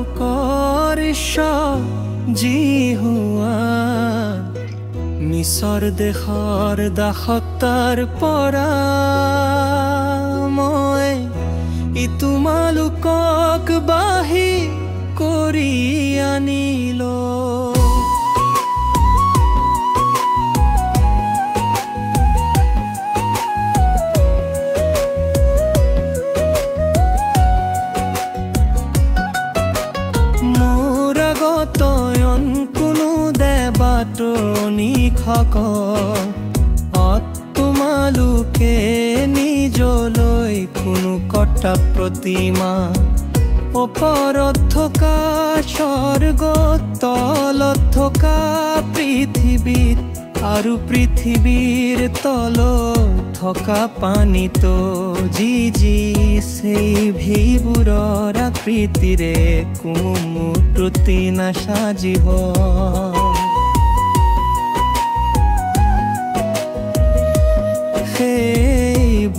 তোমালোকৰ ঈশ্বৰ যি হোৱা মিছৰ দেশৰ দাসত্বৰ পৰা মই তোমালোকক বাহি কৰি আনিলো। তোমালোকে নিজলৈ কোনো কটা প্ৰতিমা ওপৰত থকা স্বৰ্গত তলত থকা পৃথিৱীত আৰু পৃথিৱীৰ তলত থকা পানীতো যি যি সেই ভিবোৰৰ আকৃতিৰে কোনো মূৰ্তি নাসাজিব।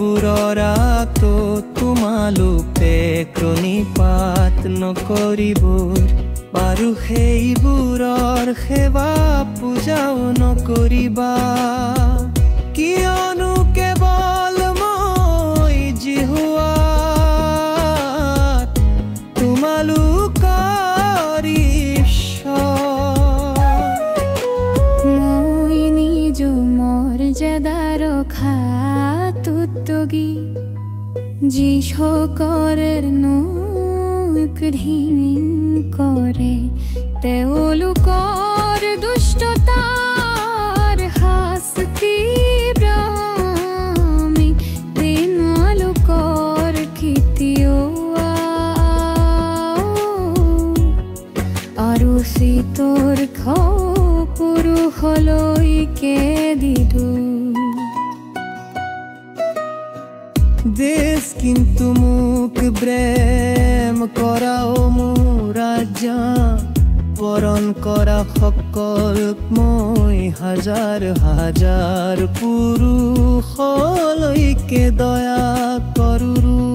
সেইবোৰৰাতো তোমালোকে প্ৰণিপাত নকৰিব বাৰু, সেইবোৰৰ সেৱা পূজাও নকৰিবা, কিয়নো কেৱল মই জিহুৱা তোমালোকৰ ঈশ্বৰ। মই নিজ মৰ্যাদা ৰখা তুত্তগী যি সকলেৰ নোক ঘৃণ কৰে, তেওঁলোকৰ দুষ্টতাৰ শাস্তি আমি তোমালোকৰ খেতিয়ক আৰু চিতৰ পুৰুষলৈকে দিলো। দেশ কিন্তু মোক প্ৰেম কৰা মোৰ ৰাজ্য বৰণ কৰা সকলক মই হাজাৰ হাজাৰ পুৰুষলৈকে দয়া কৰোঁ।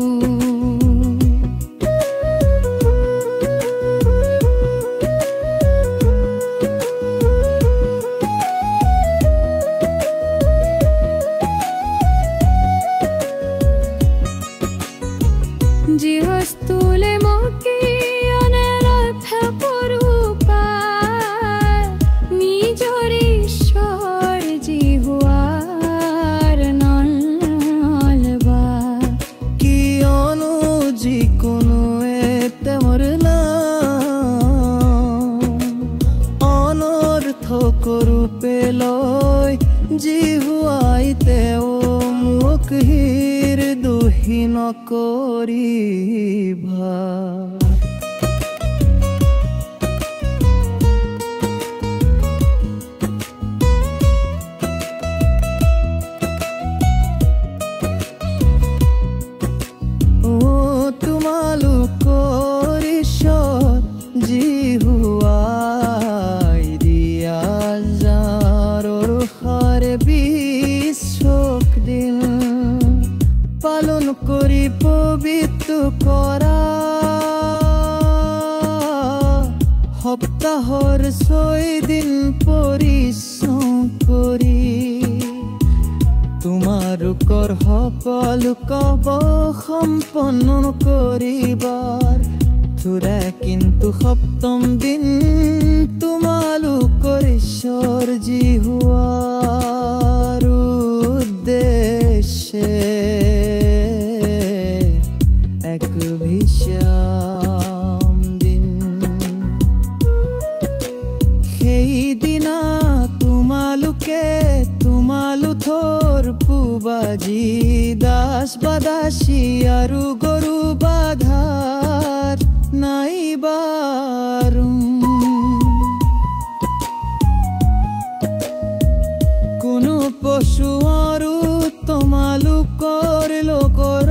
জিহস্তুলে মকে অনেৰথা পৰূপা নিজৰ ঈশ্বৰ জিহুয়াৰ নলবা, কিয়নো যিকোনো তেওঁৰ নাম অনৰ্থক ৰূপে লৈ জিহুৱাই তেওঁ মোক দোষী নকৰিবা। তোমালোকৰ ঈশ্বৰ জিহুৱাই দিয়া জাৰৰ সাৰে বিশ্বক দিন পালন কৰি পবিত্ৰ কৰা, সপ্তাহৰ 6 দিন পৰিশ্ৰম কৰি তোমালোকৰ সকলো কাম সম্পন্ন কৰিবাৰ থোৰা, কিন্তু সপ্তম দিন তোমালোকৰ ঈশ্বৰ জিহুৱাৰ উদ্দেশ্যে এক বিশ্ৰাম দিন। সেইদিনা তোমালোকে তোমালোকৰ পূবাজী দাস বা দাসী আৰু গৰু বাধাৰ নাইবাৰ কোনো পশু আৰু তোমালোকৰ লোকৰ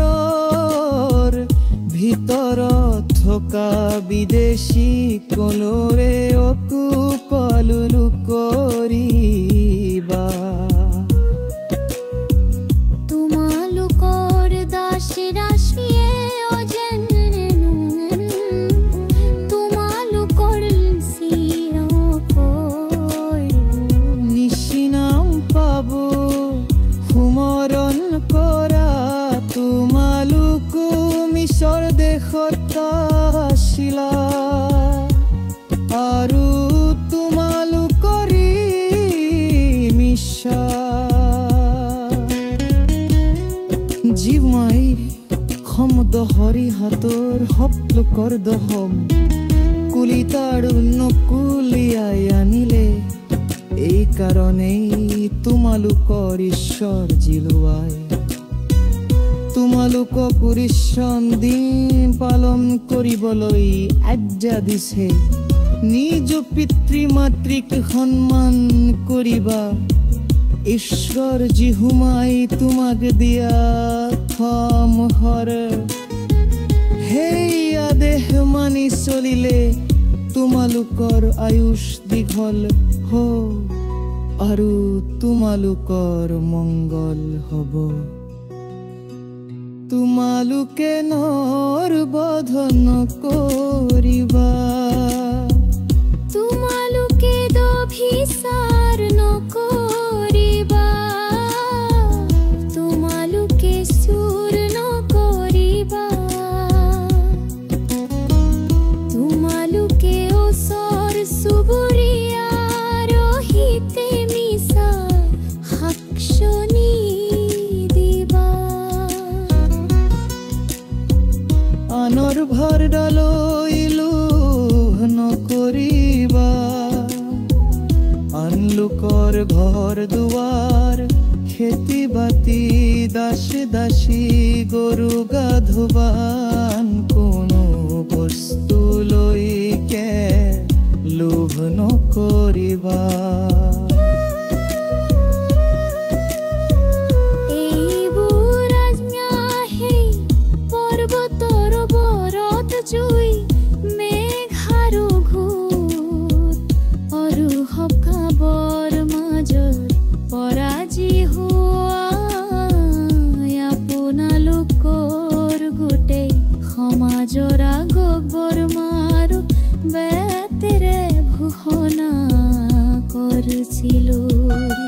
ভিতৰত থকা বিদেশী কোনোৰে অকুপালু কৰিবা। তোমালোকৰ দাস ৰাশিয়ে অজেন তোমালোকৰ লহৰী হাতৰ সপ্লোকৰ দহম কুলিতাৰ নকুলিয়াই আনিলে এই কাৰণেই তোমালোকৰ ঈশ্বৰ জিলোৱাই তোমালোকক উৰিশ্যন দিন পালন কৰিবলৈ আজ্ঞা দিছে নিজ পিতৃ মাতৃক সন্মান কৰিবা ঈশ্বৰ জিহুমাই তোমাক দিয়া থমহৰ সেই আদেশ মানি চলিলে তোমালোকৰ আয়ুষ দীঘল হ'ব আৰু তোমালোকৰ মংগল হ'ব তোমালোকে নৰবধ নকৰিবা তোমালোকে দভিচাৰ নকৰিবা তোমালোকে চুৰ নকৰিবা তোমালোকে ওচৰ চুবুৰীয়াৰ হিতে মিছা সাক্ষী দিবা আনৰ ভৰডালৈ লোভ নকৰিবা আন লোকৰ ঘৰ দুৱাৰ খেতি বাতি দাস দাসী গৰু গাধবান কোনো বস্তু লৈকে লোভ নকৰিবা জুই মেঘাৰ ঘোট আৰু সকাবৰ মাজত পৰাজী হোৱা আপোনালোকৰ গোটেই সমাজৰ আগক বৰমাৰো বেতেৰে ভূষণা কৰিছিলোঁ